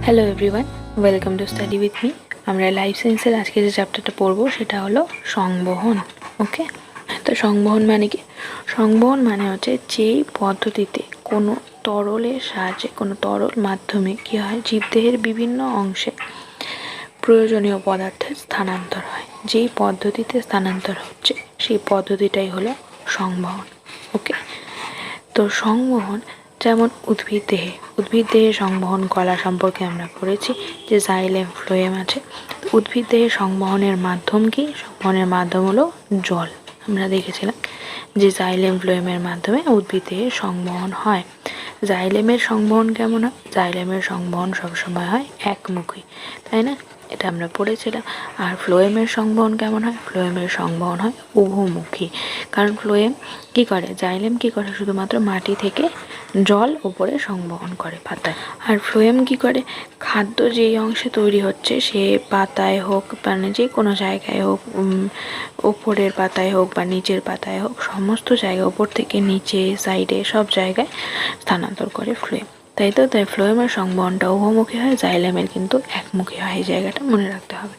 Hello everyone, welcome to study with me. আমরা life সায়েন্সের আজকে যে চ্যাপ্টারটা পড়বো সেটা হলো সংবহন। ওকে, তো সংবহন মানে কি? সংবহন মানে হচ্ছে যেই পদ্ধতিতে কোনো তরলের সাহায্যে, কোনো তরল মাধ্যমে কী হয়, জীবদেহের বিভিন্ন অংশে প্রয়োজনীয় পদার্থের স্থানান্তর হয়। যেই পদ্ধতিতে স্থানান্তর হচ্ছে সেই পদ্ধতিটাই হলো সংবহন। ওকে, তো সংবহন যেমন উদ্ভিদ দেহে সংবহন কলা সম্পর্কে আমরা পড়েছি যে জাইলেম ফ্লোয়েম আছে। উদ্ভিদ দেহে সংবহনের মাধ্যম কি? সংবহনের মাধ্যম হলো জল। আমরা দেখেছিলাম যে জাইলেম ফ্লোয়েমের মাধ্যমে উদ্ভিদ দেহে সংবহন হয়। জাইলেমের সংবহন কেমন হয়? জাইলেমের সংবহন সবসময় হয় একমুখী, তাই না? এটা আমরা পড়েছিলাম। আর ফ্লোয়েমের সংবহন কেমন হয়? ফ্লোয়েমের সংবহন হয় উভমুখী। কারণ ফ্লোয়েম কী করে, জাইলেম কী করে, শুধুমাত্র মাটি থেকে জল উপরে সংবহন করে পাতায়। আর ফ্লোয়েম কী করে, খাদ্য যেই অংশে তৈরি হচ্ছে সে পাতায় হোক, মানে যে কোনো জায়গায় হোক, ওপরের পাতায় হোক বা নিচের পাতায় হোক, সমস্ত জায়গায় ওপর থেকে নিচে, সাইডে, সব জায়গায় স্থানান্তর করে ফ্লোয়েম। তাই ফ্লোয়েমের সংবহনটা উভমুখী হয়, জাইলেমের কিন্তু একমুখী হয়। এই জায়গাটা মনে রাখতে হবে।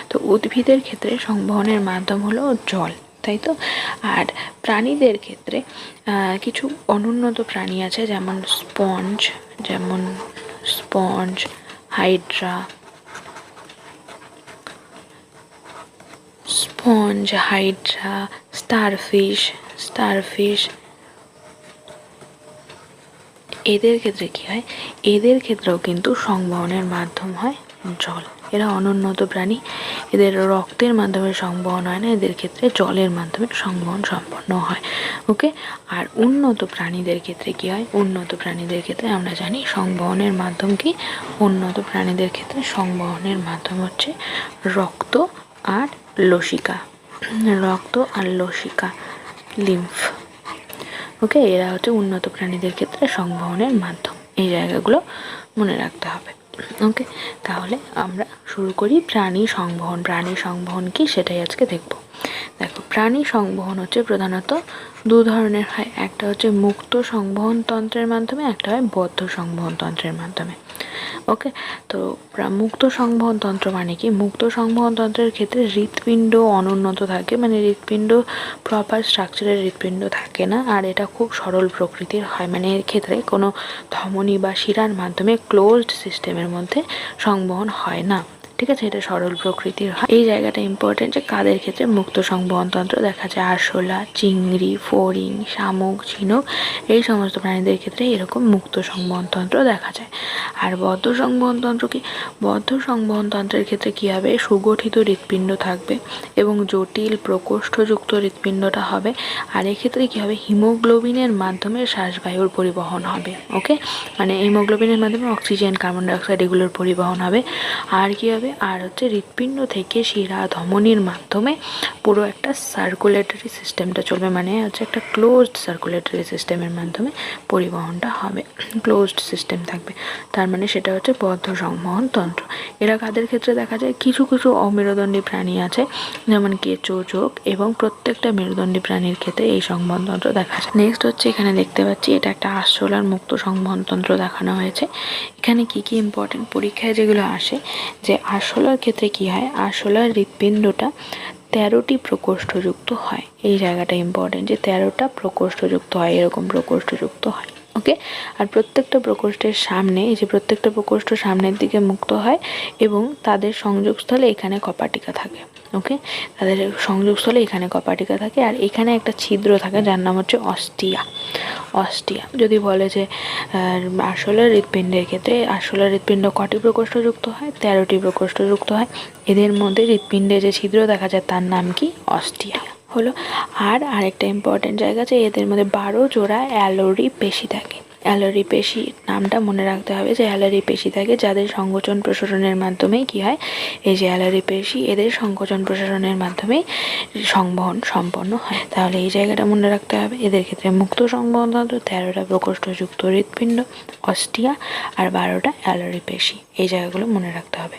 তো উদ্ভিদের ক্ষেত্রে সংবহনের মাধ্যম হলো জল, তাই তো। আর প্রাণীদের ক্ষেত্রে কিছু অনুন্নত প্রাণী আছে, যেমন স্পঞ্জ, হাইড্রা, স্টারফিশ। এদের ক্ষেত্রে কী হয়? এদের ক্ষেত্রেও কিন্তু সংবহনের মাধ্যম হয় জল। এরা অনুন্নত প্রাণী, এদের রক্তের মাধ্যমে সংবহন হয় না, এদের ক্ষেত্রে জলের মাধ্যমে সংবহন সম্পন্ন হয়। ওকে, আর উন্নত প্রাণীদের ক্ষেত্রে কী হয়? উন্নত প্রাণীদের ক্ষেত্রে আমরা জানি সংবহনের মাধ্যম কি? উন্নত প্রাণীদের ক্ষেত্রে সংবহনের মাধ্যম হচ্ছে রক্ত আর লসিকা, লিম্ফ। ওকে, এরা হচ্ছে উন্নত প্রাণীদের ক্ষেত্রে সংবহনের মাধ্যম। এই জায়গাগুলো মনে রাখতে হবে। ওকে, তাহলে আমরা শুরু করি প্রাণী সংবহন কি সেটাই আজকে দেখব। দেখো, প্রাণী সংবহন হচ্ছে প্রধানত দু ধরনের হয়। একটা হচ্ছে মুক্ত সংবহন তন্ত্রের মাধ্যমে, একটা হয় বদ্ধ সংবহন তন্ত্রের মাধ্যমে। ওকে, তো মুক্ত সংবহন তন্ত্র মানে কি? মুক্ত সংবহন তন্ত্রের ক্ষেত্রে হৃৎপিণ্ড অনুন্নত থাকে, মানে হৃৎপিণ্ড প্রপার স্ট্রাকচারের হৃৎপিণ্ড থাকে না, আর এটা খুব সরল প্রকৃতির হয়। মানে এর ক্ষেত্রে কোনো ধমনী বা শিরার মাধ্যমে ক্লোজড সিস্টেমের মধ্যে সংবহন হয় না। ঠিক আছে, এটা সরল প্রকৃতির হয়। এই জায়গাটা ইম্পর্টেন্ট যে কাদের ক্ষেত্রে মুক্ত সংবহন তন্ত্র দেখা যায়। আরশোলা, চিংড়ি, ফড়িং, শামুক, ঝিনুক, এই সমস্ত প্রাণীদের ক্ষেত্রে এরকম মুক্ত সংবহন তন্ত্র দেখা যায়। আর বদ্ধ সংবহন তন্ত্র কি? বদ্ধ সংবহন তন্ত্রের ক্ষেত্রে কী হবে? সুগঠিত হৃৎপিণ্ড থাকবে এবং জটিল প্রকোষ্ঠযুক্ত হৃৎপিণ্ডটা হবে। আর এক্ষেত্রে কী হবে? হিমোগ্লোবিনের মাধ্যমে শ্বাসবায়ুর পরিবহন হবে। ওকে, মানে হিমোগ্লোবিনের মাধ্যমে অক্সিজেন, কার্বন ডাইঅক্সাইড এগুলোর পরিবহন হবে। আর কী হবে? আর হচ্ছে হৃৎপিণ্ড থেকে শিরা ধমনির মাধ্যমে পুরো একটা সার্কুলেটরি সিস্টেমটা চলবে, মানে হচ্ছে একটা ক্লোজড সার্কুলেটরি সিস্টেমের মাধ্যমে পরিবহনটা হবে, ক্লোজড সিস্টেম থাকবে। তার মানে সেটা হচ্ছে বদ্ধ সংবহন তন্ত্র। এরা কাদের ক্ষেত্রে দেখা যায়? কিছু কিছু অমেরুদণ্ডী প্রাণী আছে, যেমন কেঁচো, জোঁক, এবং প্রত্যেকটা মেরুদণ্ডী প্রাণীর ক্ষেত্রে এই সংবহন তন্ত্র দেখা যায়। নেক্সট হচ্ছে, এখানে দেখতে পাচ্ছি এটা একটা আরশোলার মুক্ত সংবহন তন্ত্র দেখানো হয়েছে। এখানে কি কি ইম্পর্টেন্ট পরীক্ষায় যেগুলো আসে, যে আরশোলার ক্ষেত্রে কি হয়? আরশোলার হৃৎপিণ্ডটা 13টি প্রকোষ্ঠযুক্ত হয়। এই জায়গাটা ইম্পর্টেন্ট যে 13টা প্রকোষ্ঠযুক্ত হয়, এরকম প্রকোষ্ঠযুক্ত হয়। ওকে, আর প্রত্যেকটা প্রকোষ্ঠের সামনে, এই যে প্রত্যেকটা প্রকোষ্ঠ সামনের দিকে মুক্ত হয় এবং তাদের সংযোগস্থলে এখানে কপাটিকা থাকে। ওকে, তাদের সংযোগস্থলে এখানে কপাটিকা থাকে, আর এখানে একটা ছিদ্র থাকে যার নাম হচ্ছে অস্টিয়া। যদি বলে যে আরশোলার হৃৎপিণ্ডের ক্ষেত্রে আরশোলার হৃৎপিণ্ড কটি প্রকোষ্ঠযুক্ত হয়? 13টি প্রকোষ্ঠযুক্ত হয়। এদের মধ্যে হৃৎপিণ্ডে যে ছিদ্র দেখা যায় তার নাম কি? অস্টিয়া হলো। আর আরেকটা ইম্পর্টেন্ট জায়গা আছে, এদের মধ্যে 12 জোড়া অ্যালোরি পেশি থাকে। অ্যালোরি পেশি নামটা মনে রাখতে হবে, যে অ্যালোরি পেশি থাকে যাদের সংকোচন প্রসারণের মাধ্যমেই কি হয়? এই যে অ্যালোরি পেশি, এদের সংকোচন প্রসারণের মাধ্যমেই সংবহন সম্পন্ন হয়। তাহলে এই জায়গাটা মনে রাখতে হবে। এদের ক্ষেত্রে মুক্ত সংবহন তন্ত্র, 13টা প্রকোষ্ঠযুক্ত হৃৎপিণ্ড, অস্টিয়া, আর 12টা অ্যালোরি পেশি। এই জায়গাগুলো মনে রাখতে হবে।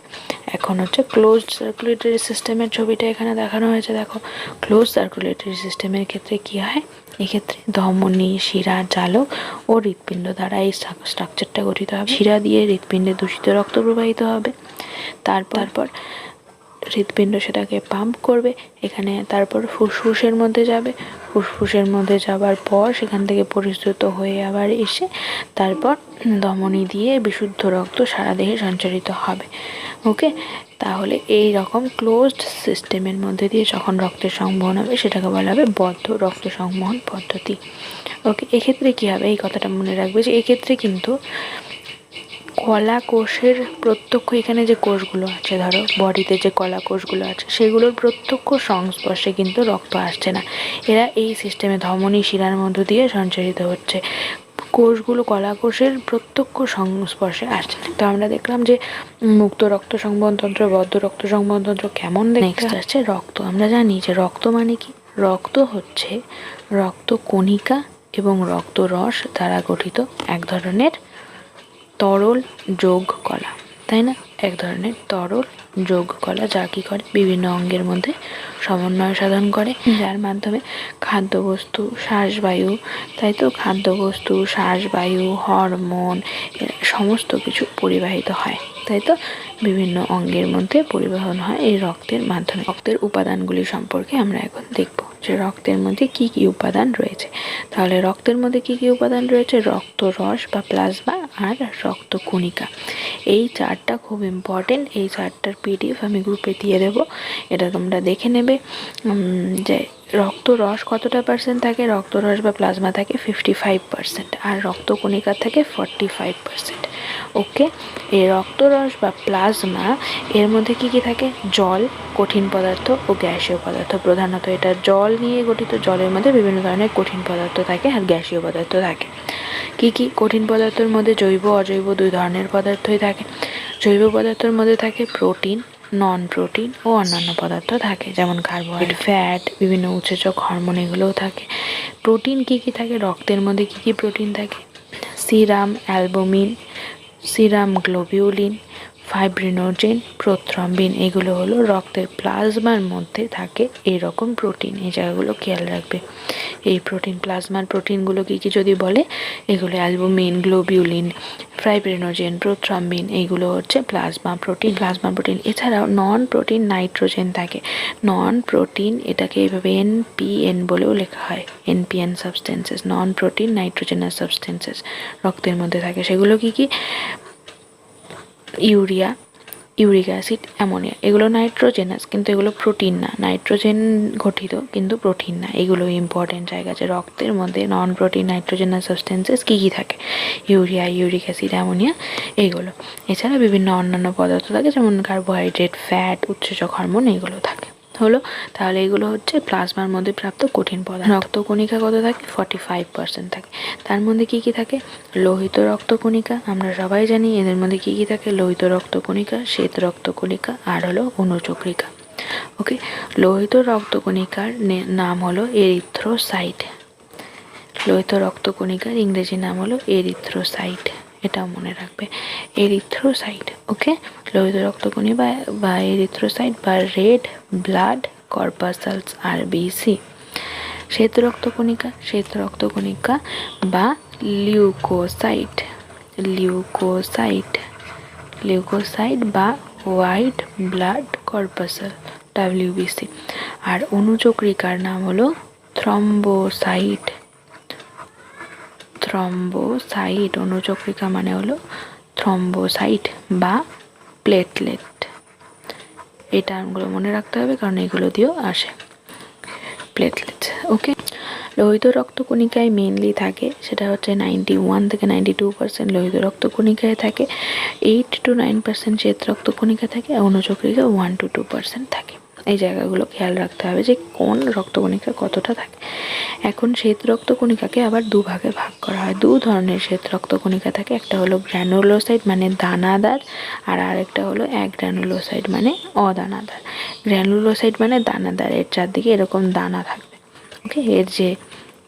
এখন হচ্ছে ক্লোজড সার্কুলেটরি সিস্টেমের ছবিটা এখানে দেখানো হয়েছে। দেখো, ক্লোজ সার্কুলেটরি সিস্টেমের ক্ষেত্রে কি হয়? এক্ষেত্রে ধমনী, শিরা, জালক ও হৃৎপিণ্ড দ্বারা এই স্ট্রাকচারটা গঠিত হবে। শিরা দিয়ে হৃৎপিণ্ডে দূষিত রক্ত প্রবাহিত হবে, তারপর হৃৎপিণ্ড সেটাকে পাম্প করবে এখানে, তারপর ফুসফুসের মধ্যে যাবে, ফুসফুসের মধ্যে যাবার পর সেখান থেকে পরিশ্রুত হয়ে আবার এসে তারপর ধমনী দিয়ে বিশুদ্ধ রক্ত সারা দেহে সঞ্চারিত হবে। ওকে, তাহলে এই রকম ক্লোজড সিস্টেমের মধ্যে দিয়ে যখন রক্তের সংবহন হবে সেটাকে বলা হবে বদ্ধ রক্ত সংবহন পদ্ধতি। ওকে, এক্ষেত্রে কী হবে, এই কথাটা মনে রাখবে যে এক্ষেত্রে কিন্তু কলা কোষের প্রত্যক্ষ, এখানে যে কোষগুলো আছে, ধরো বডিতে যে কলা কোষগুলো আছে সেগুলোর প্রত্যক্ষ সংস্পর্শে কিন্তু রক্ত আসছে না, এরা এই সিস্টেমে ধমনী শিরার মধ্য দিয়ে সঞ্চারিত হচ্ছে। কোষগুলো কলা কোষের প্রত্যক্ষ সংস্পর্শে আসছে। তো আমরা দেখলাম যে মুক্ত রক্ত সংবহনতন্ত্র, বদ্ধ রক্ত সংবহনতন্ত্র কেমন দেখতে। নেক্সট আসছে রক্ত। আমরা জানি যে রক্ত মানে কি, রক্ত হচ্ছে রক্ত কণিকা এবং রক্ত রস দ্বারা গঠিত এক ধরনের তরল যোগ কলা, তাই না? এক ধরনের তরল যোগ কলা যা কী করে, বিভিন্ন অঙ্গের মধ্যে সমন্বয় সাধন করে, যার মাধ্যমে খাদ্যবস্তু, শ্বাসবায়ু, তাই তো খাদ্যবস্তু, শ্বাসবায়ু, হরমোন সমস্ত কিছু পরিবাহিত হয়, তাই তো বিভিন্ন অঙ্গের মধ্যে পরিবহন হয় এই রক্তের মাধ্যমে। রক্তের উপাদানগুলি সম্পর্কে আমরা এখন দেখব যে রক্তের মধ্যে কি কি উপাদান রয়েছে। তাহলে রক্তের মধ্যে কি কি উপাদান রয়েছে, রক্ত রস বা প্লাজমা আর রক্ত কণিকা, এই চারটা খুব ইম্পর্টেন্ট। এই চারটার পিডিএফ আমি গ্রুপে দিয়ে দেবো, এটা তোমরা দেখে নেবে যে রক্ত রস কতটা পার্সেন্ট থাকে, রক্ত রস বা প্লাজমা থাকে 55% আর রক্ত কণিকা থাকে 45%। ওকে, এই রক্ত রস বা প্লাজমা এর মধ্যে কি কি থাকে, জল, কঠিন পদার্থ ও গ্যাসীয় পদার্থ। প্রধানত এটা জল নিয়ে গঠিত, জলের মধ্যে বিভিন্ন ধরনের কঠিন পদার্থ থাকে আর গ্যাসীয় পদার্থ থাকে। কি কি কঠিন পদার্থের মধ্যে জৈব অজৈব দুই ধরনের পদার্থই থাকে। জৈব পদার্থের মধ্যে থাকে প্রোটিন, নন প্রোটিন ও অন্যান্য পদার্থ থাকে, যেমন কার্বোহাইড্রেট, ফ্যাট, বিভিন্ন উৎসেচক হরমোন, এগুলোও থাকে। প্রোটিন কি কি থাকে, রক্তের মধ্যে কি কি প্রোটিন থাকে, serum albumin, serum globulin, fibrinogen, prothrombin, এগুলো হলো রক্তের প্লাজমার মধ্যে থাকে এইরকম প্রোটিন। এই জায়গাগুলো খেয়াল রাখবে। এই প্রোটিন, প্লাজমার প্রোটিনগুলো কী কী যদি বলে, এগুলো অ্যালবুমিন, গ্লোবিউলিন, ফাইব্রিনোজেন, প্রোথ্রম্বিন, এইগুলো হচ্ছে প্লাজমা প্রোটিন। প্লাজমা প্রোটিন এছাড়াও নন প্রোটিন নাইট্রোজেন থাকে। নন প্রোটিন এটাকে এইভাবে NPN বলেও লেখা হয়, NPN substances, non protein nitrogenous substances রক্তের মধ্যে থাকে। সেগুলো কি কি, ইউরিয়া, ইউরিক অ্যাসিড, অ্যামোনিয়া, এগুলো নাইট্রোজেনাস কিন্তু এগুলো প্রোটিন না, নাইট্রোজেন গঠিত কিন্তু প্রোটিন না। এগুলো ইম্পর্টেন্ট জায়গা যে রক্তের মধ্যে নন প্রোটিন নাইট্রোজেনাস সাবস্টেন্সেস কী কী থাকে, ইউরিয়া, ইউরিক অ্যাসিড, অ্যামোনিয়া, এইগুলো। এছাড়া বিভিন্ন অন্যান্য পদার্থ থাকে যেমন কার্বোহাইড্রেট, ফ্যাট, উৎসেচক হরমোন, এগুলো থাকে। হলো, তাহলে এগুলো হচ্ছে প্লাজমার মধ্যে প্রাপ্ত কঠিন পদার্থ। রক্তকণিকা কত থাকে, 45% থাকে। তার মধ্যে কি কি থাকে, লোহিত রক্তকণিকা, আমরা সবাই জানি এদের মধ্যে কি কি থাকে, লোহিত রক্তকণিকা, শ্বেত রক্তকণিকা আর হলো অনুচক্রিকা। ওকে, লোহিত রক্তকণিকার নাম হলো এরিথ্রোসাইট। লোহিত রক্তকণিকার ইংরেজি নাম হলো এরিথ্রোসাইট, এটাও মনে রাখবে, এরিথ্রোসাইট। ওকে, লোহিত রক্তকণিকা বা এরিথ্রোসাইট বা রেড ব্লাড কর্পাসালস RBC। শ্বেত রক্তকণিকা, শ্বেত রক্তকণিকা বা লিউকোসাইট, লিউকোসাইট, লিউকোসাইট বা হোয়াইট ব্লাড কর্পাসাল WBC। আর অনুচক্রিকার নাম হলো থ্রম্বোসাইট, থ্রম্বোসাইট। অনুচক্রিকা মানে হলো থ্রম্বোসাইট বা প্লেটলেট। এই টার্মগুলো মনে রাখতে হবে কারণ এগুলো দিয়েও আসে, প্লেটলেট। ওকে, লোহিত রক্তকণিকায় মেনলি থাকে সেটা হচ্ছে 91 থেকে 92% লোহিত রক্তকণিকায় থাকে, 8 to 9% শ্বেত রক্তকণিকা থাকে, অনুচক্রিকা 1 to 2% থাকে। এই জায়গাগুলো খেয়াল রাখতে হবে যে কোন রক্তকণিকা কতটা থাকে। এখন শ্বেত রক্তকণিকাকে আবার দুভাগে ভাগ করা হয়। দু ধরনের শ্বেত রক্তকণিকা থাকে, একটা হলো গ্র্যানুলোসাইট মানে দানাদার, আর আরেকটা হলো অ্যাগ্র্যানুলোসাইট মানে অদানাদার। গ্র্যানুলোসাইট মানে দানাদার, এর চারদিকে এরকম দানা থাকবে। ওকে, এর যে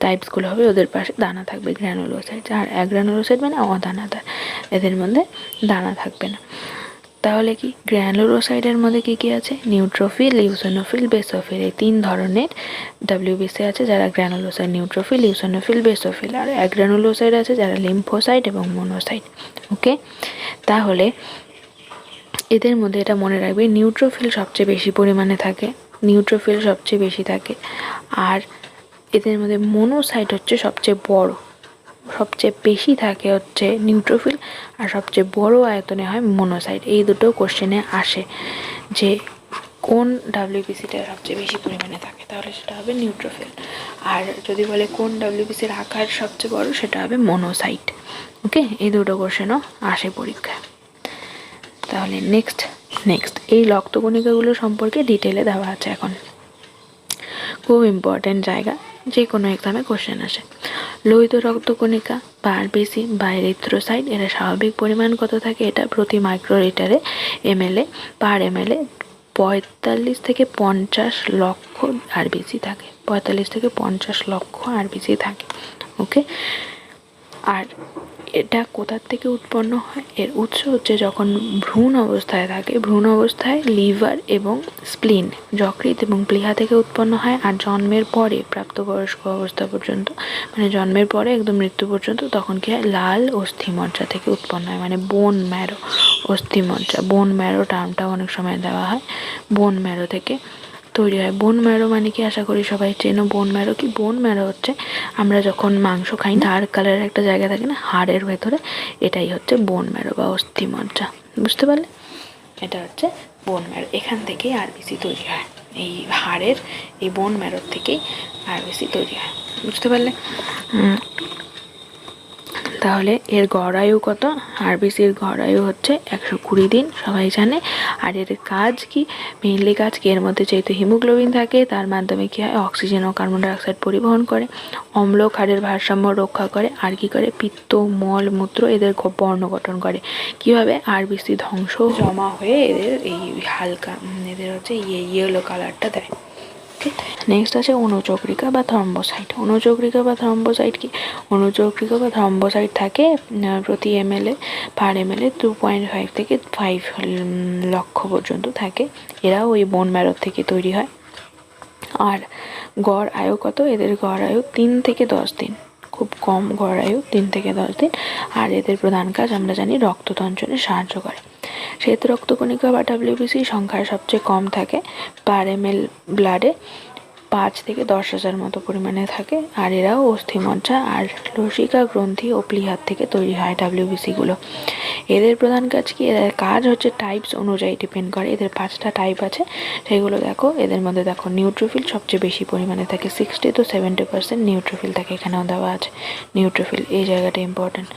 টাইপসগুলো হবে ওদের পাশে দানা থাকবে, গ্র্যানুলোসাইট। আর অ্যাগ্র্যানুলোসাইট মানে অদানাদার, এদের মধ্যে দানা থাকবে না। তাহলে কি গ্র্যানুলোসাইটের মধ্যে কী আছে, নিউট্রোফিল, ইউসিনোফিল, বেসোফিল, এই 3 ধরনের ডাব্লিউবিসি আছে যারা গ্র্যানুলোসাইট, নিউট্রোফিল, ইউসিনোফিল, বেসোফিল। আর অ্যাগ্রানুলোসাইট আছে যারা লিম্ফোসাইট এবং মোনোসাইট। ওকে, তাহলে এদের মধ্যে এটা মনে রাখবে, নিউট্রোফিল সবচেয়ে বেশি পরিমাণে থাকে, নিউট্রোফিল সবচেয়ে বেশি থাকে। আর এদের মধ্যে মোনোসাইট হচ্ছে সবচেয়ে বড়, সবচেয়ে বেশি থাকে হচ্ছে নিউট্রোফিল, আর সবচেয়ে বড় আয়তনে হয় মোনোসাইট। এই দুটো কোশ্চেনে আসে যে কোন ডাব্লিউবিসিটা সবচেয়ে বেশি পরিমাণে থাকে, তাহলে সেটা হবে নিউট্রোফিল। আর যদি বলে কোন ডাব্লিউবিসির আকার সবচেয়ে বড়, সেটা হবে মোনোসাইট। ওকে, এই দুটো কোশ্চেনও আসে পরীক্ষায়। তাহলে নেক্সট এই রক্তকণিকাগুলো সম্পর্কে ডিটেলে দেওয়া আছে এখন। খুব ইম্পর্ট্যান্ট জায়গা, যে কোনো এক্সামে কোশ্চেন আসে। লোহিত রক্তকণিকা বা আরবিসি বা এরিথ্রোসাইট, এরা স্বাভাবিক পরিমাণ কত থাকে, এটা প্রতি মাইক্রোলিটারে পার এমএলএ 45 থেকে 50 লক্ষ আরবিসি থাকে, 45 থেকে 50 লক্ষ আরবিসি থাকে। ওকে, আর এটা কোথার থেকে উৎপন্ন হয়, এর উৎস হচ্ছে যখন ভ্রূণ অবস্থায় থাকে, ভ্রূণ অবস্থায় লিভার এবং স্প্লিন, যকৃৎ এবং প্লীহা থেকে উৎপন্ন হয়। আর জন্মের পরে প্রাপ্তবয়স্ক অবস্থা পর্যন্ত, মানে জন্মের পরে একদম মৃত্যু পর্যন্ত, তখন কি হয়, লাল অস্থিমজ্জা থেকে উৎপন্ন হয়, মানে বোন ম্যারো, অস্থিমজ্জা, বোন ম্যারো টার্মটাও অনেক সময় দেওয়া হয়, বোন ম্যারো থেকে তৈরি হয়। বোন ম্যারো মানে কি, আশা করি সবাই চেনো বোন ম্যারো কি। বোন ম্যারো হচ্ছে আমরা যখন মাংস খাই, ডার্ক কালারের একটা জায়গা থাকে না হাড়ের ভেতরে, এটাই হচ্ছে বোন ম্যারো বা অস্থিমজ্জা, বুঝতে পারলে? এটা হচ্ছে বোন ম্যারো, এখান থেকেই আরবিসি তৈরি হয়, এই হাড়ের এই বোন ম্যারোর থেকেই আরবিসি তৈরি হয়, বুঝতে পারলে? তাহলে এর গড় আয়ু কত, আরবিসির গড় আয়ু হচ্ছে 120 দিন, সবাই জানে। আর এর কাজ কি, মেইনলি কাজ কি, এর মধ্যে যেহেতু হিমোগ্লোবিন থাকে, তার মাধ্যমে কি হয়, অক্সিজেন ও কার্বন ডাইঅক্সাইড পরিবহন করে, অম্ল ক্ষারের ভারসাম্য রক্ষা করে, আর কি করে, পিত্ত, মল, মূত্র এদের বর্ণ গঠন করে। কিভাবে, আরবিসি ধ্বংস জমা হয়ে এদের এই হালকা, এদের হচ্ছে ইয়েলো কালারটা দেয়। নেক্সট আছে অনুচক্রিকা বা থ্রম্বোসাইট। অনুচক্রিকা বা থ্রম্বোসাইট কি, অনুচক্রিকা বা থ্রম্বোসাইট থাকে প্রতি পার এমএলএ 2.5 থেকে 5 লক্ষ পর্যন্ত থাকে। এরাও ওই বোন ম্যারো থেকে তৈরি হয়। আর গড় আয়ু কত, এদের গড় আয়ু 3 থেকে 10 দিন, খুব কম গড় আয়ু, 3 থেকে 10 দিন। আর এদের প্রধান কাজ আমরা জানি, রক্ত তঞ্চনে সাহায্য করে। শ্বেত রক্তকণিকা বা ডাব্লিউবিসি সংখ্যায় সবচেয়ে কম থাকে, পার এমএল ব্লাডে 5 থেকে 10,000 মতো পরিমাণে থাকে। আর এরাও অস্থিমজ্জা আর লসিকা গ্রন্থি ও প্লীহার থেকে তৈরি হয় ডাব্লিউবিসিগুলো। এদের প্রধান কাজ কি, এদের কাজ হচ্ছে টাইপস অনুযায়ী ডিপেন্ড করে, এদের 5টা টাইপ আছে, সেগুলো দেখো। এদের মধ্যে দেখো নিউট্রোফিল সবচেয়ে বেশি পরিমাণে থাকে, 60 to 70% নিউট্রোফিল থাকে, এখানেও দেওয়া আছে নিউট্রোফিল, এই জায়গাটা ইম্পর্টেন্ট।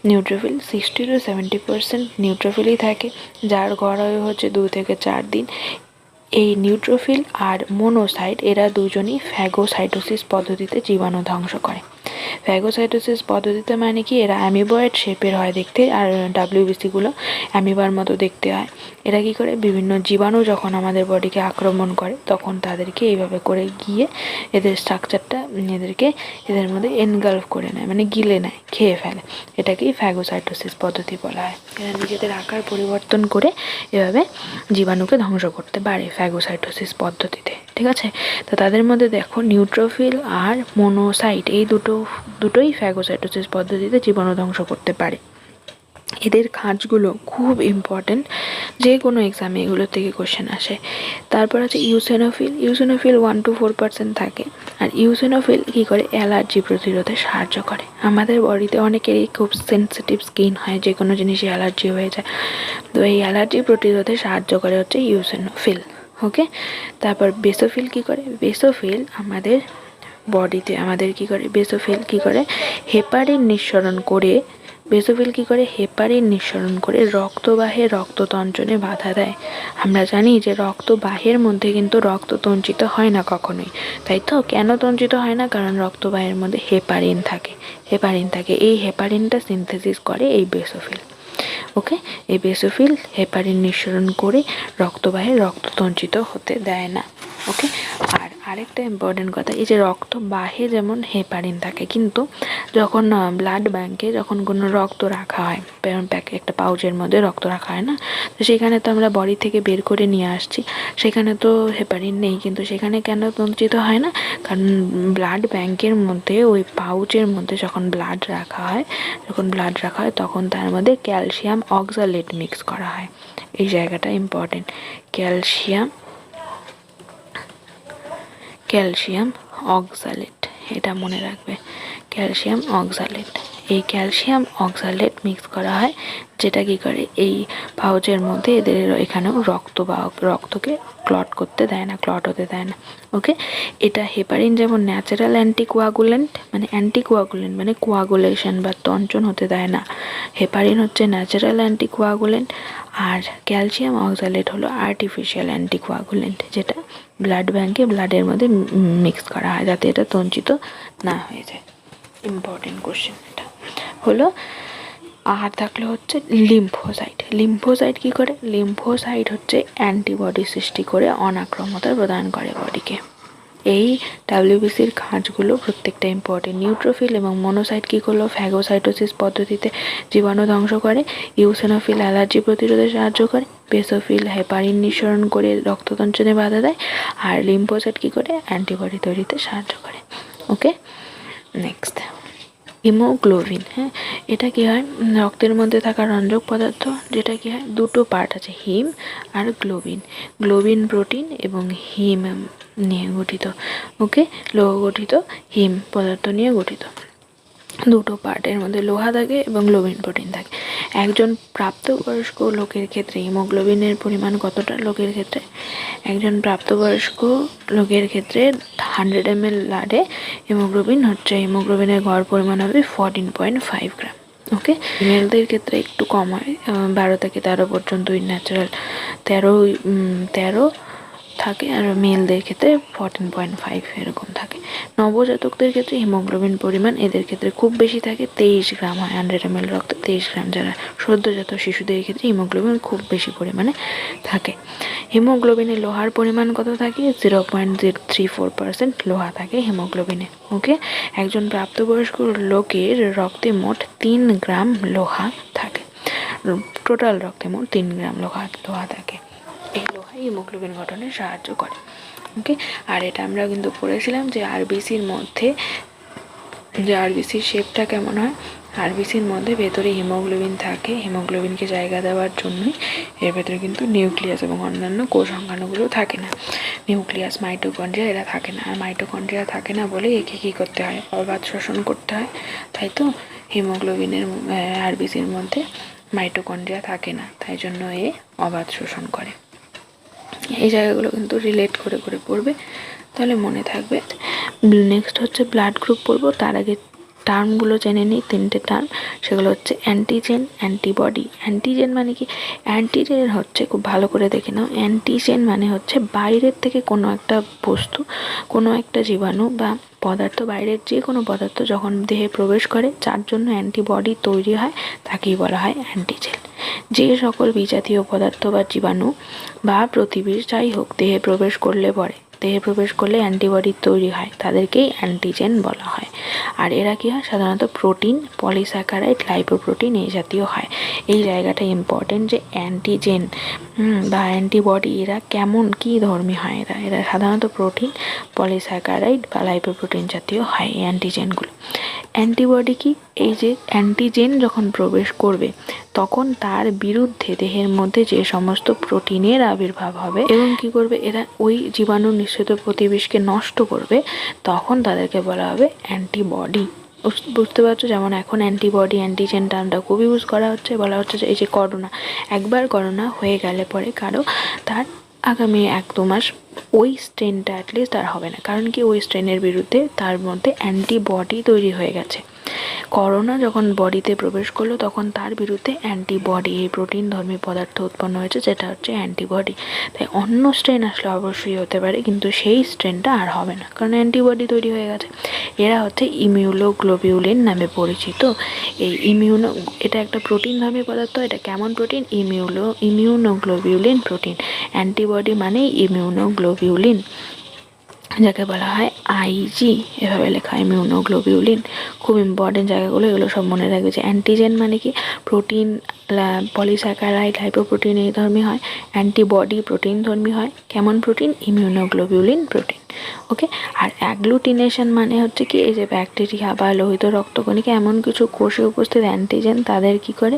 নিউট্রোফিল 60 to 70% নিউট্রোফিলই থাকে, যার গড় আয়ু হচ্ছে 2 থেকে 4 দিন। এই নিউট্রোফিল আর মোনোসাইট এরা দুজনই ফ্যাগোসাইটোসিস পদ্ধতিতে জীবাণু ধ্বংস করে। ফ্যাগোসাইটোসিস পদ্ধতিতে মানে কি, এরা অ্যামিবয়েড শেপের হয় দেখতে, আর ডাব্লিউবিসিগুলো অ্যামিবার মতো দেখতে হয়। এরা কি করে, বিভিন্ন জীবাণু যখন আমাদের বডিকে আক্রমণ করে, তখন তাদেরকে এইভাবে করে গিয়ে এদের স্ট্রাকচারটা এদের মধ্যে এনগালফ করে নেয়, মানে গিলে নেয়, খেয়ে ফেলে। এটাকেই ফ্যাগোসাইটোসিস পদ্ধতি বলা হয়। এরা নিজেদের আকার পরিবর্তন করে এভাবে জীবাণুকে ধ্বংস করতে পারে ফ্যাগোসাইটোসিস পদ্ধতিতে, ঠিক আছে? তো তাদের মধ্যে দেখো নিউট্রোফিল আর মোনোসাইট, এই দুটোই ফ্যাগোসাইটোসিস পদ্ধতিতে জীবাণু ধ্বংস করতে পারে। এদের কাজগুলো খুব ইম্পর্টেন্ট, যে কোনো এক্সামে এগুলো থেকে কোশ্চেন আসে। তারপর আছে ইউসিনোফিল 1 to 4% থাকে। আর ইউসিনোফিল কী করে, অ্যালার্জি প্রতিরোধে সাহায্য করে। আমাদের বডিতে অনেকেরই খুব সেন্সিটিভ স্কিন হয়, যে কোনো জিনিসে অ্যালার্জি হয়ে যায়, তো এই অ্যালার্জি প্রতিরোধে সাহায্য করে হচ্ছে ইউসিনোফিল। ওকে, তারপর বেসোফিল কী করে, বেসোফিল আমাদের বডিতে বেসোফিল কী করে, হেপারিন নিঃসরণ করে রক্তবাহে রক্ততঞ্চনে বাধা দেয়। আমরা জানি যে রক্তবাহের মধ্যে কিন্তু রক্ত তঞ্চিত হয় না কখনোই, তাই তো? কেন তঞ্চিত হয় না, কারণ রক্তবাহের মধ্যে হেপারিন থাকে। এই হেপারিনটা সিনথেসিস করে এই বেসোফিল। ওকে, এই বেসোফিল হেপারিন নিঃসরণ করে রক্তবাহে রক্ত তঞ্চিত হতে দেয় না। ওকে, আর আরেকটা ইম্পর্টেন্ট কথা, এই যে রক্ত বাহে যেমন হেপারিন থাকে, কিন্তু যখন ব্লাড ব্যাংকে যখন কোনো রক্ত রাখা হয়, একটা পাউচের মধ্যে রক্ত রাখা হয় না, তো সেখানে তো আমরা বডি থেকে বের করে নিয়ে আসছি, সেখানে তো হেপারিন নেই, কিন্তু সেখানে কেন সঞ্চিত হয় না? কারণ ব্লাড ব্যাংকের মধ্যে ওই পাউচের মধ্যে যখন ব্লাড রাখা হয় তখন তার মধ্যে ক্যালসিয়াম অক্সালেট মিক্স করা হয়। এই জায়গাটা ইম্পর্টেন্ট। ক্যালসিয়াম অক্সালেট, এটা মনে রাখবে, ক্যালসিয়াম অক্সালেট। এই ক্যালসিয়াম অক্সালেট মিক্স করা হয়, যেটা কি করে এই পাউচের মধ্যে এদের এখানেও রক্তকে ক্লট হতে দেয় না। ওকে, এটা হেপারিন যেমন ন্যাচারাল অ্যান্টিকোয়াগুলেন্ট, মানে কোয়াগুলেশন বা তঞ্চন হতে দেয় না। হেপারিন হচ্ছে ন্যাচারাল অ্যান্টিকোয়াগুলেন্ট, আর ক্যালসিয়াম অক্সালেট হলো আর্টিফিশিয়াল অ্যান্টিকোয়াগুলেন্ট, যেটা ব্লাড ব্যাংকে ব্লাডের মধ্যে মিক্স করা হয় যাতে এটা তঞ্চিত না হয়ে যায়। ইম্পর্টেন্ট কোশ্চেন এটা হলো। আর থাকলে হচ্ছে লিম্ফোসাইট কী করে? লিম্ফোসাইট হচ্ছে অ্যান্টিবডি সৃষ্টি করে অনাক্রম্যতা প্রদান করে বডিকে। এই ডাব্লিউবিসির কাজগুলো প্রত্যেকটা ইম্পর্টেন্ট। নিউট্রোফিল এবং মনোসাইট কী করলো? ফ্যাগোসাইটোসিস পদ্ধতিতে জীবাণু ধ্বংস করে। ইউসিনোফিল অ্যালার্জি প্রতিরোধে সাহায্য করে। বেসোফিল হেপারিন নিঃসরণ করে রক্ততঞ্চনে বাধা দেয়। আর লিম্ফোসাইট কী করে? অ্যান্টিবডি তৈরিতে সাহায্য করে। ওকে, নেক্সট হিমোগ্লোবিন। হ্যাঁ, এটা কি হয়? রক্তের মধ্যে থাকা রঞ্জক পদার্থ, যেটা কি হয়, দুটো পার্ট আছে, হিম আর গ্লোবিন। গ্লোবিন প্রোটিন এবং হিম নিয়ে গঠিত। ওকে, লৌহ গঠিত হিম পদার্থ নিয়ে গঠিত। দুটো পার্টের মধ্যে লোহা থাকে এবং গ্লোবিন প্রোটিন থাকে। একজন প্রাপ্তবয়স্ক লোকের ক্ষেত্রে হিমোগ্লোবিনের পরিমাণ কতটা? একজন প্রাপ্তবয়স্ক লোকের ক্ষেত্রে 100 ml ব্লাডে হিমোগ্লোবিনের গড় পরিমাণ হবে 14.5 গ্রাম। ওকে, মেলদের ক্ষেত্রে একটু কম হয়, 12 থেকে 13 পর্যন্তই ন্যাচারাল 13 থাকে, আর মেলদের ক্ষেত্রে 14.5 এরকম থাকে। নবজাতকদের ক্ষেত্রে হিমোগ্লোবিন পরিমাণ এদের ক্ষেত্রে খুব বেশি থাকে, 23 গ্রাম হয় 100 ml রক্তে, 23 গ্রাম। যারা সদ্যজাত শিশুদের ক্ষেত্রে হিমোগ্লোবিন খুব বেশি পরিমাণে থাকে। হিমোগ্লোবিনে লোহার পরিমাণ কত থাকে? 0.034% লোহা থাকে হিমোগ্লোবিনে। ওকে, একজন প্রাপ্তবয়স্ক লোকের রক্তে মোট 3 গ্রাম লোহা থাকে। টোটাল রক্তে মোট 3 গ্রাম লোহা থাকে। এই লোহা হিমোগ্লোবিন গঠনে সাহায্য করে। ওকে, আর এটা আমরা কিন্তু পড়েছিলাম যে আরবিসির শেপটা কেমন হয়। আরবিসির মধ্যে ভেতরে হিমোগ্লোবিন থাকে, হিমোগ্লোবিনকে জায়গা দেওয়ার জন্যই এর ভেতরে কিন্তু নিউক্লিয়াস এবং অন্যান্য কোষ অঙ্গাণুগুলো থাকে না। নিউক্লিয়াস, মাইটোকন্ড্রিয়া এরা থাকে না। আর মাইটোকন্ড্রিয়া থাকে না বলে একে কী করতে হয়? অবাধ শোষণ করতে হয়, তাই তো। হিমোগ্লোবিনের আরবিসির মধ্যে মাইটোকন্ড্রিয়া থাকে না, তাই জন্য এ অবাধ শোষণ করে। এই জায়গাগুলো কিন্তু রিলেট করে পড়বে, তাহলে মনে থাকবে। নেক্সট হচ্ছে ব্লাড গ্রুপ পড়বো, তার আগে টার্মগুলো জেনে নিই। 3টে টার্ম, সেগুলো হচ্ছে অ্যান্টিজেন, অ্যান্টিবডি। অ্যান্টিজেন মানে কি? অ্যান্টিজেন হচ্ছে, খুব ভালো করে দেখে নাও, অ্যান্টিজেন মানে হচ্ছে বাইরের থেকে কোনো একটা বস্তু, কোনো একটা জীবাণু বা পদার্থ, বাইরের যে কোনো পদার্থ যখন দেহে প্রবেশ করে, যার জন্য অ্যান্টিবডি তৈরি হয়, তাকেই বলা হয় অ্যান্টিজেন। যে সকল বিজাতীয় পদার্থ বা জীবাণু বা প্রতিবিষ যাই হোক দেহে প্রবেশ করলে অ্যান্টিবডি তৈরি হয়, তাদেরকেই অ্যান্টিজেন বলা হয়। আর এরা কি হয়? সাধারণত প্রোটিন, পলিস্যাকারাইড, লাইপোপ্রোটিন এই জাতীয় হয়। এই জায়গাটা ইম্পর্টেন্ট যে অ্যান্টিজেন বা অ্যান্টিবডি এরা কী ধর্মী হয়? এরা সাধারণত প্রোটিন, পলিস্যাকারাইড বা লাইপোপ্রোটিন জাতীয় হয় এই অ্যান্টিজেনগুলো। অ্যান্টিবডি কি? এই যে অ্যান্টিজেন যখন প্রবেশ করবে তখন তার বিরুদ্ধে দেহের মধ্যে যে সমস্ত প্রোটিনের আবির্ভাব হবে এবং কি করবে, এরা ওই জীবাণু নিঃসৃত প্রতিবিষকে নষ্ট করবে, তখন তাদেরকে বলা হবে অ্যান্টিবডি। বুঝতে পারছো? যেমন এখন অ্যান্টিবডি, অ্যান্টিজেন টার্মটা খুব ইউজ করা হচ্ছে। বলা হচ্ছে যে এই যে করোনা, একবার করোনা হয়ে গেলে পরে তার আগামী 1-2 মাস ওই স্ট্রেনটা অ্যাটলিস্ট আর হবে না। কারণ কি? ওই স্ট্রেনের বিরুদ্ধে তার মধ্যে অ্যান্টিবডি তৈরি হয়ে গেছে। করোনা যখন বডিতে প্রবেশ করলো তখন তার বিরুদ্ধে অ্যান্টিবডি, এই প্রোটিন ধর্মী পদার্থ উৎপন্ন হয়েছে, যেটা হচ্ছে অ্যান্টিবডি। তাই অন্য স্ট্রেন আসলে অবশ্যই হতে পারে, কিন্তু সেই স্ট্রেনটা আর হবে না, কারণ অ্যান্টিবডি তৈরি হয়ে গেছে। এরা হচ্ছে ইমিউনোগ্লোবিউলিন নামে পরিচিত। এই এটা একটা প্রোটিন ধর্মী পদার্থ। এটা কেমন প্রোটিন? Immunoglobulin protein. অ্যান্টিবডি মানে ইমিউনোগ্লোবিউলিন। যাকে বলা হয় আইজি, এভাবে লেখা হয় ইমিউনোগ্লোবিউলিন। খুব ইম্পর্টেন্ট জায়গাগুলো, এগুলো সব মনে রাখবে। যে অ্যান্টিজেন মানে কি, প্রোটিন, পলিস্যাকারাইড, হাইপোপ্রোটিন এই ধর্মী হয়। অ্যান্টিবডি প্রোটিন ধর্মী হয়। কেমন প্রোটিন? Immunoglobulin protein. ওকে। আর অ্যাগ্লুটিনেশন মানে হচ্ছে কি, এই যে ব্যাকটেরিয়া বা লোহিত রক্তকণিকা এমন কিছু কোষে উপস্থিত অ্যান্টিজেন তাদের কি করে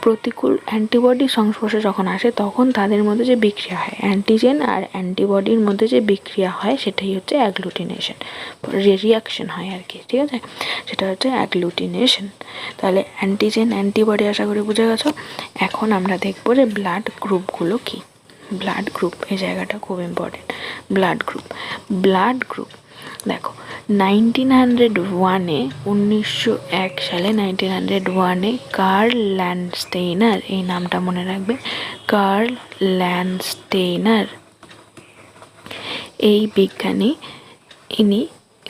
প্রতিকূল অ্যান্টিবডির সংস্পর্শে যখন আসে তখন তাদের মধ্যে যে বিক্রিয়া হয়, অ্যান্টিজেন আর অ্যান্টিবডির মধ্যে যে বিক্রিয়া হয় সেটাই হচ্ছে অ্যাগ্লুটিনেশন, রিয়াকশন হয় আর কি, ঠিক আছে, সেটা হচ্ছে অ্যাগ্লুটিনেশন। তাহলে অ্যান্টিজেন অ্যান্টিবডি আশা করি বুঝে গেছো। এখন আমরা দেখবো যে ব্লাড গ্রুপগুলো কী। ব্লাড গ্রুপ, এই জায়গাটা খুব ইম্পর্টেন্ট। ব্লাড গ্রুপ দেখো, 1901 সালে 1901 কার্ল ল্যান্ডস্টেইনার, এই নামটা মনে রাখবে, কার্ল ল্যান্ডস্টেইনার এই বিজ্ঞানী,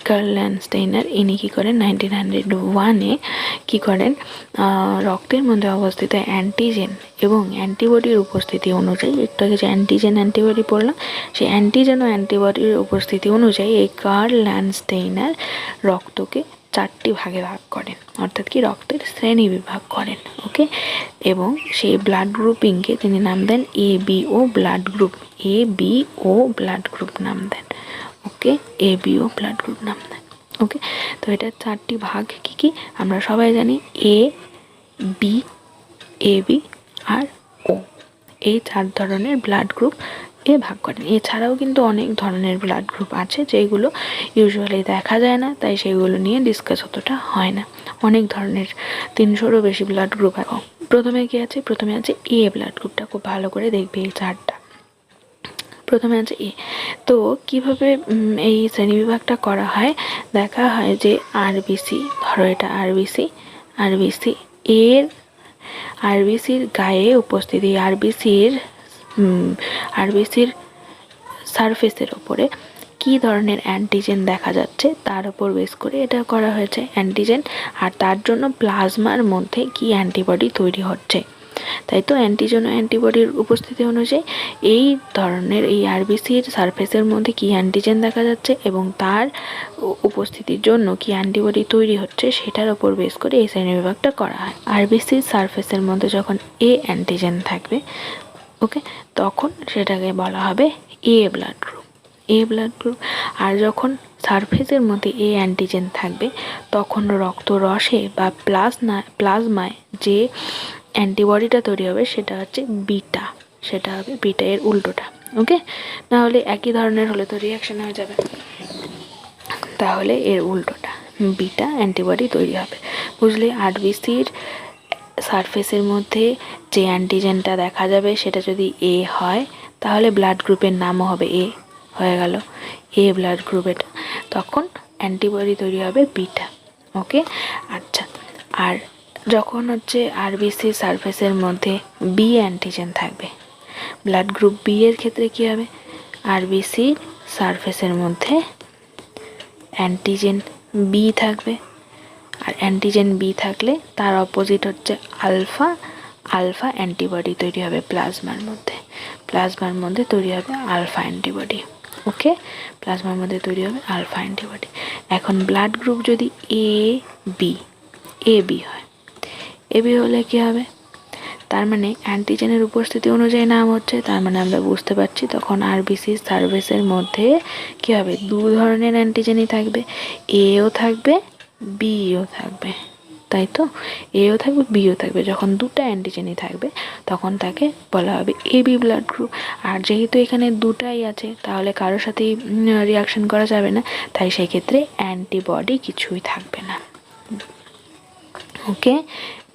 কার্ল ল্যান্ডস্টেইনার ইনি কী করেন, 1901 কী করেন, রক্তের মধ্যে অবস্থিত অ্যান্টিজেন এবং অ্যান্টিবডির উপস্থিতি অনুযায়ী, একটু আগে যে অ্যান্টিজেন অ্যান্টিবডি পড়লাম, সেই অ্যান্টিজেন ও অ্যান্টিবডির উপস্থিতি অনুযায়ী এই কার্ল ল্যান্ডস্টেইনার রক্তকে 4টি ভাগে ভাগ করেন, অর্থাৎ কি রক্তের শ্রেণী বিভাগ করেন। ওকে। এবং সেই ব্লাড গ্রুপিংকে তিনি নাম দেন ABO blood group, ABO blood group নাম দেন। ওকে, ABO ব্লাড গ্রুপ নাম দেন। ওকে। তো এটার 4টি ভাগ কি কি আমরা সবাই জানি, AB, AB আর O, এই 4 ধরনের ব্লাড গ্রুপ এ ভাগ করেন। এছাড়াও কিন্তু অনেক ধরনের ব্লাড গ্রুপ আছে যেগুলো ইউজুয়ালি দেখা যায় না, তাই সেগুলো নিয়ে ডিসকাস অতটা হয় না। অনেক ধরনের 300-রও বেশি ব্লাড গ্রুপ আছে। প্রথমে কি আছে, প্রথমে আছে A ব্লাড গ্রুপটা, খুব ভালো করে দেখবে এই 4টা। প্রথমে আছে এ। তো কিভাবে এই শ্রেণীবিভাগটা করা হয়, দেখা হয় যে আরবিসি, ধরো এটা আরবিসি, এর আরবিসির গায়ে উপস্থিতি, আরবিসির সারফেসের ওপরে কী ধরনের অ্যান্টিজেন দেখা যাচ্ছে তার উপর বেস করে এটা করা হয়েছে অ্যান্টিজেন, আর তার জন্য প্লাজমার মধ্যে কি অ্যান্টিবডি তৈরি হচ্ছে। তাই তো অ্যান্টিজেন ও অ্যান্টিবডির উপস্থিতি অনুযায়ী এই ধরনের এই আরবিসির সারফেসের মধ্যে কি অ্যান্টিজেন দেখা যাচ্ছে এবং তার উপস্থিতির জন্য কি অ্যান্টিবডি তৈরি হচ্ছে সেটার উপর বেস করে এই শ্রেণীবিভাগটা করা হয়। আরবিসির সারফেসের মধ্যে যখন এ অ্যান্টিজেন থাকবে, ওকে, তখন সেটাকে বলা হবে এ ব্লাড গ্রুপ, এ ব্লাড গ্রুপ। আর যখন সারফেসের মধ্যে এ অ্যান্টিজেন থাকবে তখন রক্তরসে বা প্লাজমায় যে অ্যান্টিবডিটা তৈরি হবে সেটা হচ্ছে বিটা, সেটা হবে বিটা, এর উল্টোটা। ওকে, না হলে একই ধরনের হলে তো রিয়াকশন হয়ে যাবে, তাহলে এর উল্টোটা বিটা অ্যান্টিবডি তৈরি হবে। বুঝলে? আরবিসির সারফেসের মধ্যে যে অ্যান্টিজেনটা দেখা যাবে সেটা যদি এ হয় তাহলে ব্লাড গ্রুপের নামও হবে এ, হয়ে গেল এ ব্লাড গ্রুপ এটা, তখন অ্যান্টিবডি তৈরি হবে বিটা। ওকে, আচ্ছা। আর যখন হচ্ছে আরবিসির সারফেসের মধ্যে বি অ্যান্টিজেন থাকবে, ব্লাড গ্রুপ বি এর ক্ষেত্রে কী হবে, আরবিসির সারফেসের মধ্যে অ্যান্টিজেন বি থাকবে, আর অ্যান্টিজেন বি থাকলে তার অপোজিট হচ্ছে আলফা, আলফা অ্যান্টিবডি তৈরি হবে প্লাজমার মধ্যে তৈরি হবে আলফা অ্যান্টিবডি। ওকে, প্লাজমার মধ্যে তৈরি হবে আলফা অ্যান্টিবডি। এখন ব্লাড গ্রুপ যদি এ বি হয়, এ বি হলে কী হবে, তার মানে অ্যান্টিজেনের উপস্থিতি অনুযায়ী নাম হচ্ছে, তার মানে আমরা বুঝতে পারছি তখন আরবিসি সারফেসের মধ্যে কী হবে, 2 ধরনের অ্যান্টিজেনই থাকবে, এও থাকবে বিও থাকবে, তাই তো, এও থাকবে বিও থাকবে। যখন 2টা অ্যান্টিজেনই থাকবে তখন তাকে বলা হবে এবি ব্লাড গ্রুপ। আর যেহেতু এখানে 2টাই আছে তাহলে কারোর সাথেই রিয়াকশন করা যাবে না, তাই সেই ক্ষেত্রে অ্যান্টিবডি কিছুই থাকবে না। ওকে,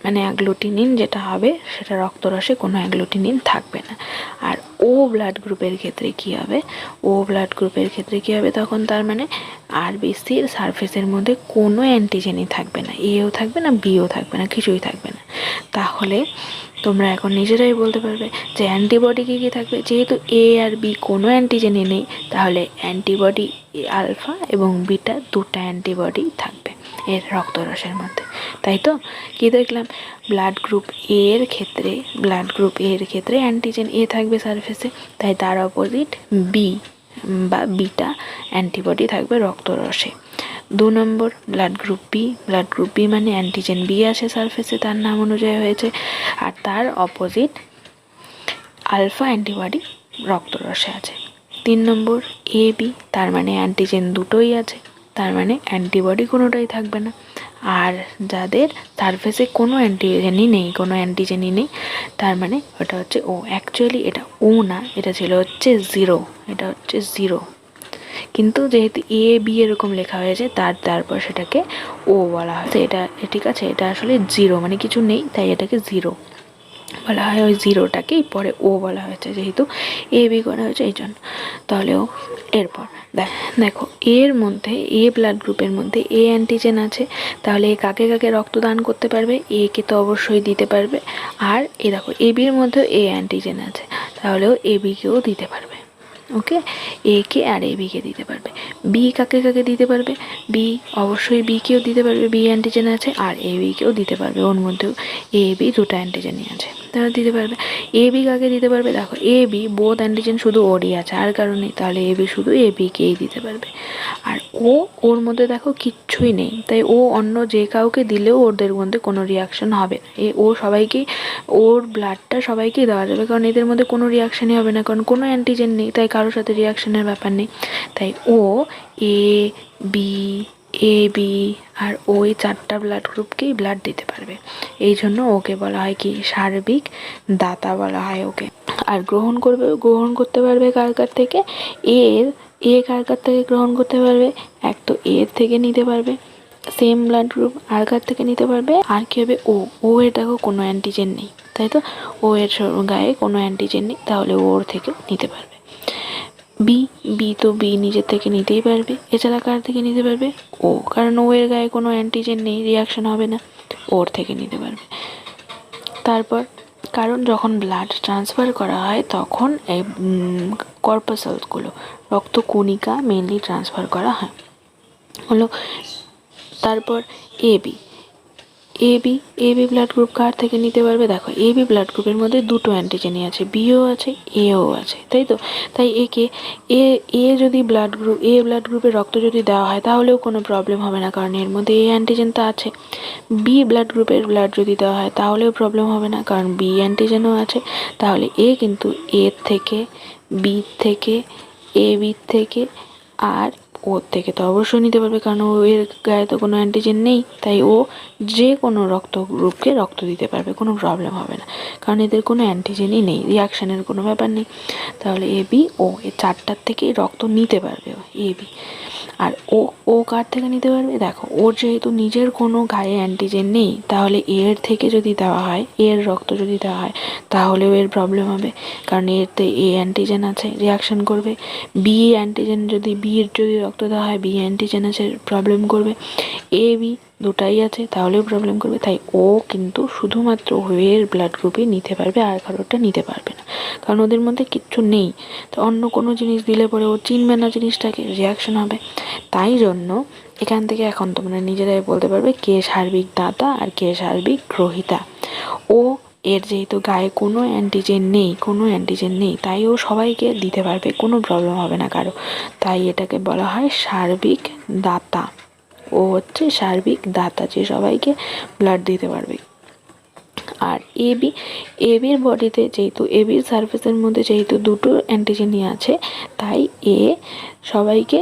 মানে অ্যাগ্লুটিনিন যেটা হবে সেটা রক্তরসে কোনো অ্যাগ্লুটিনিন থাকবে না। আর ও ব্লাড গ্রুপের ক্ষেত্রে কী হবে, ও ব্লাড গ্রুপের ক্ষেত্রে কী হবে তখন, তার মানে আরবিসির সারফেসের মধ্যে কোনো অ্যান্টিজেনই থাকবে না, এও থাকবে না বিও থাকবে না, কিছুই থাকবে না। তাহলে তোমরা এখন নিজেরাই বলতে পারবে যে অ্যান্টিবডি কী কী থাকবে, যেহেতু এ আর বি কোনো অ্যান্টিজেনই নেই তাহলে অ্যান্টিবডি আলফা এবং বিটা 2টা অ্যান্টিবডি থাকবে এর রক্তরসের মধ্যে। তাই তো, কি দেখলাম, ব্লাড গ্রুপ এর ক্ষেত্রে অ্যান্টিজেন এ থাকবে সারফেসে, তাই তার অপোজিট বি, বা বিটা অ্যান্টিবডি থাকবে রক্তরসে। 2 নম্বর blood group B. Blood group B মানে অ্যান্টিজেন বি আছে সারফেসে, তার নাম অনুযায়ী হয়েছে, আর তার অপোজিট আলফা অ্যান্টিবডি রক্তরসে আছে। 3 নম্বর এ বি, তার মানে অ্যান্টিজেন দুটোই আছে, তার মানে অ্যান্টিবডি কোনোটাই থাকবে না। আর যাদের সারফেসে কোনো অ্যান্টিজেনই নেই, তার মানে ওটা হচ্ছে ও। অ্যাকচুয়ালি এটা ও না, এটা ছিল হচ্ছে 0, এটা হচ্ছে 0, কিন্তু যেহেতু এ বি এরকম লেখা হয়েছে তারপর সেটাকে ও বলা হয়। তো এটা ঠিক আছে, এটা আসলে 0 মানে কিছু নেই, তাই এটাকে 0 বলা হয়। ওই 0টাকেই পরে ও বলা হয়েছে, যেহেতু এ বি করা হয়েছে এই জন্য। তাহলে ও। এরপর দেখো এর মধ্যে, এ ব্লাড গ্রুপের মধ্যে এ অ্যান্টিজেন আছে, তাহলে এ কাকে কাকে রক্তদান করতে পারবে? এ কে তো অবশ্যই দিতে পারবে। আর এ দেখো এ বির মধ্যেও এ অ্যান্টিজেন আছে, তাহলেও এ বিকেও দিতে পারবে। ওকে, এ কে আর এ বিকে দিতে পারবে। বি কাকে কাকে দিতে পারবে? বি অবশ্যই বিকেও দিতে পারবে, বি অ্যান্টিজেন আছে, আর এ বিকেও দিতে পারবে, ওর মধ্যেও এ বি দুটো অ্যান্টিজেনই আছে, তাহলে দিতে পারবে। এ বি কাকে দিতে পারবে? দেখো এ বি বোথ অ্যান্টিজেন শুধু ওরই আছে, আর কারণে, তাহলে এ বি শুধু এ বিকেই দিতে পারবে। আর ওর মধ্যে দেখো কিচ্ছুই নেই, তাই ও অন্য যে কাউকে দিলেও ওদের মধ্যে কোনো রিয়াকশন হবে না। ও সবাইকেই, ওর ব্লাডটা সবাইকেই দেওয়া যাবে, কারণ এদের মধ্যে কোনো রিয়াকশানই হবে না, কারণ কোনো অ্যান্টিজেন নেই, তাই কারোর সাথে রিয়াকশানের ব্যাপার নেই। তাই ও, এ বি, এ বি আর ওই 4টা ব্লাড গ্রুপকেই ব্লাড দিতে পারবে। এই জন্য ওকে বলা হয় কি, সার্বিক দাতা বলা হয় ওকে। আর গ্রহণ করতে পারবে কার কার থেকে? এ কার কার থেকে গ্রহণ করতে পারবে? এক তো এর থেকে নিতে পারবে সেম ব্লাড গ্রুপ, আর কার থেকে নিতে পারবে? আর কি হবে? ও এর দেখো কোনো অ্যান্টিজেন নেই, তাই তো, ও এর গায়ে কোনো অ্যান্টিজেন নেই, তাহলে ওর থেকে নিতে পারবে। বি তো বি নিজের থেকে নিতেই পারবে, এছাড়া কার থেকে নিতে পারবে? ও, কারণ ও এর গায়ে কোনো অ্যান্টিজেন নেই, রিয়াকশন হবে না, ওর থেকে নিতে পারবে। তারপর, কারণ যখন ব্লাড ট্রান্সফার করা হয় তখন এই কর্পাসেলসগুলো, রক্তকণিকা মেনলি ট্রান্সফার করা হয় হলো। তারপর এ বি ব্লাড গ্রুপ কার থেকে নিতে পারবে? দেখো এ বি ব্লাড গ্রুপের মধ্যে দুটো অ্যান্টিজেনই আছে, বিও আছে, এও আছে, তাই তো। তাই যদি ব্লাড গ্রুপের রক্ত যদি দেওয়া হয় তাহলেও কোনো প্রবলেম হবে না, কারণ এর মধ্যে এ অ্যান্টিজেন তো আছে। বি ব্লাড গ্রুপের ব্লাড যদি দেওয়া হয় তাহলেও প্রবলেম হবে না, কারণ বি অ্যান্টিজেনও আছে। তাহলে এ কিন্তু এর থেকে, বি থেকে, এ বির থেকে, আর ওর থেকে তো অবশ্যই নিতে পারবে, কারণ ও এর গায়ে তো কোনো অ্যান্টিজেন নেই, তাই ও যে কোনো রক্ত গ্রুপকে রক্ত দিতে পারবে, কোনো প্রবলেম হবে না, কারণ এদের কোনো অ্যান্টিজেনই নেই, রিয়াকশানের কোনো ব্যাপার নেই। তাহলে এ বি ও এই 4টার থেকেই রক্ত নিতে পারবে এ বি। আর ও কার থেকে নিতে পারবে? দেখো ওর যেহেতু নিজের কোনো গায়ে অ্যান্টিজেন নেই, তাহলে এর থেকে যদি দেওয়া হয়, এর রক্ত যদি দেওয়া হয়, তাহলেও এর প্রবলেম হবে, কারণ এতে এ অ্যান্টিজেন আছে, রিয়াকশন করবে। বির যদি রক্ত দেওয়া হয়, বি অ্যান্টিজেন আছে, প্রবলেম করবে। এ বি দুটাই আছে, তাহলেও প্রবলেম করবে। তাই ও কিন্তু শুধুমাত্র এর ব্লাড গ্রুপই নিতে পারবে, আর কারোরটা নিতে পারবে না, কারণ ওদের মধ্যে কিচ্ছু নেই। তো অন্য কোনো জিনিস দিলে পরে ও চিনবে না জিনিসটাকে, রিয়াকশন হবে। তাই জন্য এখান থেকে এখন তোমরা নিজেরাই বলতে পারবে কে সার্বিক দাতা আর কে সার্বিক গ্রহীতা। ও এর যেহেতু গায়ে কোনো অ্যান্টিজেন নেই, তাই ও সবাইকে দিতে পারবে, কোনো প্রবলেম হবে না কারো, তাই এটাকে বলা হয় সার্বিক দাতা। ও হচ্ছে সার্বিক দাতা, যে সবাইকে ব্লাড দিতে পারবে। আর এবির বডিতে যেহেতু, এবির সারফেসের মধ্যে যেহেতু দুটো অ্যান্টিজেনই আছে, তাই এ সবাইকে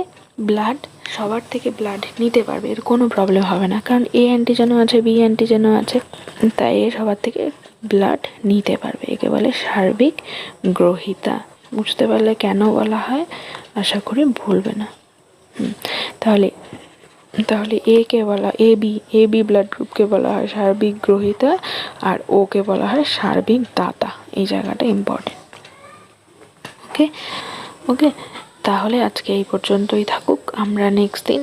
সবার থেকে ব্লাড নিতে পারবে, এর কোনো প্রবলেম হবে না, কারণ এ অ্যান্টিজেনও আছে, বি অ্যান্টিজেনও আছে, তাই এ সবার থেকে ব্লাড নিতে পারবে। একে বলে সার্বিক গ্রহীতা। বুঝতে পারলে কেন বলা হয়? আশা করি ভুলবে না। তাহলে এ বি ব্লাড গ্রুপকে বলা হয় সার্বিক গ্রহীতা, আর ওকে বলা হয় সার্বিক দাতা। এই জায়গাটা ইম্পর্টেন্ট। ওকে, তাহলে আজকে এই পর্যন্তই থাকুক। আমরা নেক্সট দিন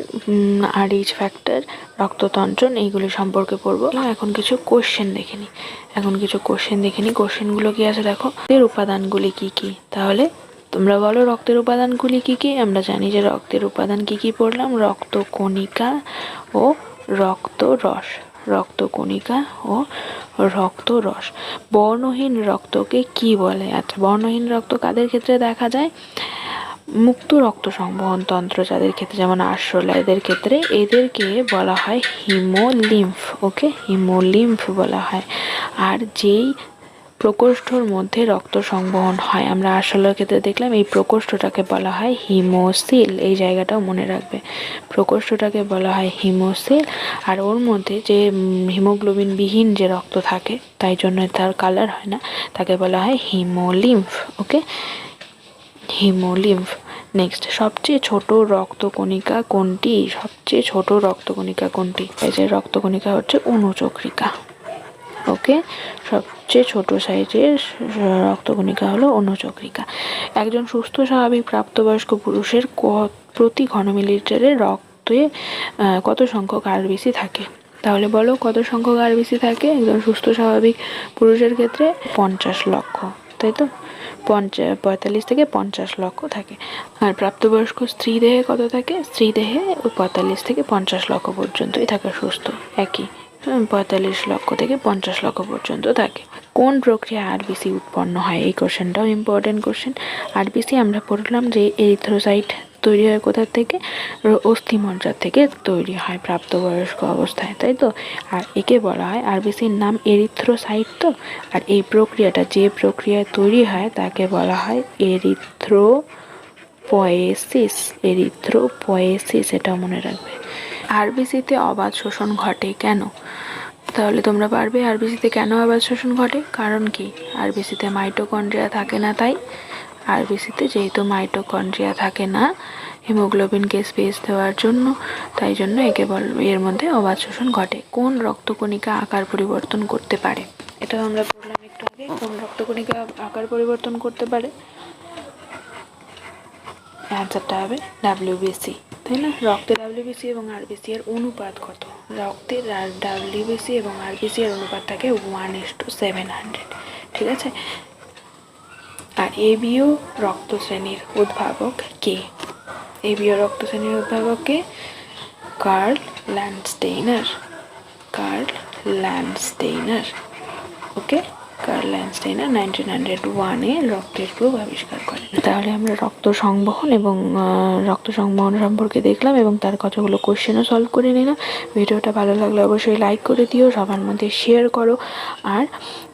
RH ফ্যাক্টর, রক্ততন্ত্রণ এইগুলি সম্পর্কে পড়বো। এখন কিছু কোশ্চেন দেখে নিই। কোশ্চেনগুলো কি আছে দেখো। রক্তের উপাদানগুলি কি কি? তাহলে তোমরা বলো রক্তের উপাদানগুলি কি কি? আমরা জানি যে রক্তের উপাদান কি কি পড়লাম, রক্তকণিকা ও রক্তরস। রক্তকণিকা ও রক্তরস। বর্ণহীন রক্তকে কি বলে? আচ্ছা, বর্ণহীন রক্ত কাদের ক্ষেত্রে দেখা যায়? মুক্ত রক্ত সংবহন তন্ত্র যাদের ক্ষেত্রে, যেমন আরশোলা, এদের ক্ষেত্রে এদেরকে বলা হয় হিমোলিম্ফ। ওকে, হিমোলিম্ফ বলা হয়। আর যেই প্রকোষ্ঠর মধ্যে রক্ত সংবহন হয়, আমরা আরশোলার ক্ষেত্রে দেখলাম, এই প্রকোষ্ঠটাকে বলা হয় হিমোসিল। এই জায়গাটাও মনে রাখবে, প্রকোষ্ঠটাকে বলা হয় হিমোসিল। আর ওর মধ্যে যে হিমোগ্লোবিন বিহীন যে রক্ত থাকে, তাই জন্য তার কালার হয় না, তাকে বলা হয় হিমোলিম্ফ। ওকে, হিমোলিম্ফ। নেক্সট, সবচেয়ে ছোট রক্তকণিকা কোনটি? সবচেয়ে ছোট রক্তকণিকা কোনটি? এই যে রক্তকণিকা হচ্ছে অনুচক্রিকা। ওকে, সবচেয়ে ছোট সাইজের রক্তকণিকা হলো অনুচক্রিকা। একজন সুস্থ স্বাভাবিক প্রাপ্তবয়স্ক পুরুষের প্রতি ঘনমিলিলিটারে রক্তে কত সংখ্যক আরবিসি থাকে? তাহলে বলো, কত সংখ্যক আরবিসি থাকে একজন সুস্থ স্বাভাবিক পুরুষের ক্ষেত্রে? 50 লক্ষ, তাই তো? 45 থেকে 50 লক্ষ থাকে। আর প্রাপ্তবয়স্ক স্ত্রী দেহে কত থাকে? স্ত্রী দেহে 45 থেকে 50 লক্ষ পর্যন্তই থাকে সুস্থ, একই 45 লক্ষ থেকে 50 লক্ষ পর্যন্ত থাকে। কোন প্রক্রিয়া আরবিসি উৎপন্ন হয়? এই কোশ্চেনটাও ইম্পর্টেন্ট কোশ্চেন। আরবিসি আমরা পড়লাম যে এরিথ্রোসাইট তৈরি হয় কোথা থেকে? অস্থিমজ্জা থেকে তৈরি হয় প্রাপ্তবয়স্ক অবস্থায়, তাই তো? আর একে বলা হয়, আরবিসির নাম এরিথ্রোসাইট তো। আর এই প্রক্রিয়াটা যে প্রক্রিয়ায় তৈরি হয় তাকে বলা হয় এরিথ্রোপয়েসিস। এরিথ্রোপয়েসিস, এটা মনে রাখবে। আরবিসিতে অবাধ শোষণ ঘটে কেন? তাহলে তোমরা পারবে, আরবিসিতে কেন অবাধ শোষণ ঘটে? কারণ কি? আরবিসিতে মাইটোকন্ড্রিয়া থাকে না, তাই। আরবিসিতে যেহেতু মাইটোকন্ড্রিয়া থাকে না হিমোগ্লোবিনকে স্পেস দেওয়ার জন্য, তাই জন্য একে এর মধ্যে অবাধ শোষণ ঘটে। কোন রক্তকণিকা আকার পরিবর্তন করতে পারে? এটাও আমরা বললাম একটু আগে। কোন রক্তকণিকা আকার পরিবর্তন করতে পারে? অ্যান্সারটা হবে ডাব্লিউবিসি, তাই না? রক্তে ডাব্লিউবিসি এবং আরবিসি এর অনুপাত কত? রক্তের ডাব্লিউবিসি এবং আরবিসি এর অনুপাত থাকে 1:700, ঠিক আছে? আর এবিও রক্ত শ্রেণীর উদ্ভাবক কে? এবিও রক্ত শ্রেণীর উদ্ভাবক কে? Karl Landsteiner. Karl Landsteiner. Okay, Karl Landsteiner 1901-এ রক্তের গ্রুপ আবিষ্কার করেন। তাহলে আমরা রক্ত সংবহন এবং রক্ত সংবহন সম্পর্কে দেখলাম এবং তার কতগুলো কোশ্চেনও সলভ করে নিলাম। ভিডিওটা ভালো লাগলে অবশ্যই লাইক করে দিও, সবার মধ্যে শেয়ার করো। আর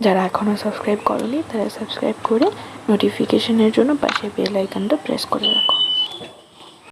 যারা এখনও সাবস্ক্রাইব করোনি তারা সাবস্ক্রাইব করে নোটিফিকেশনের জন্য পাশে বেল আইকনটা প্রেস করে রাখো।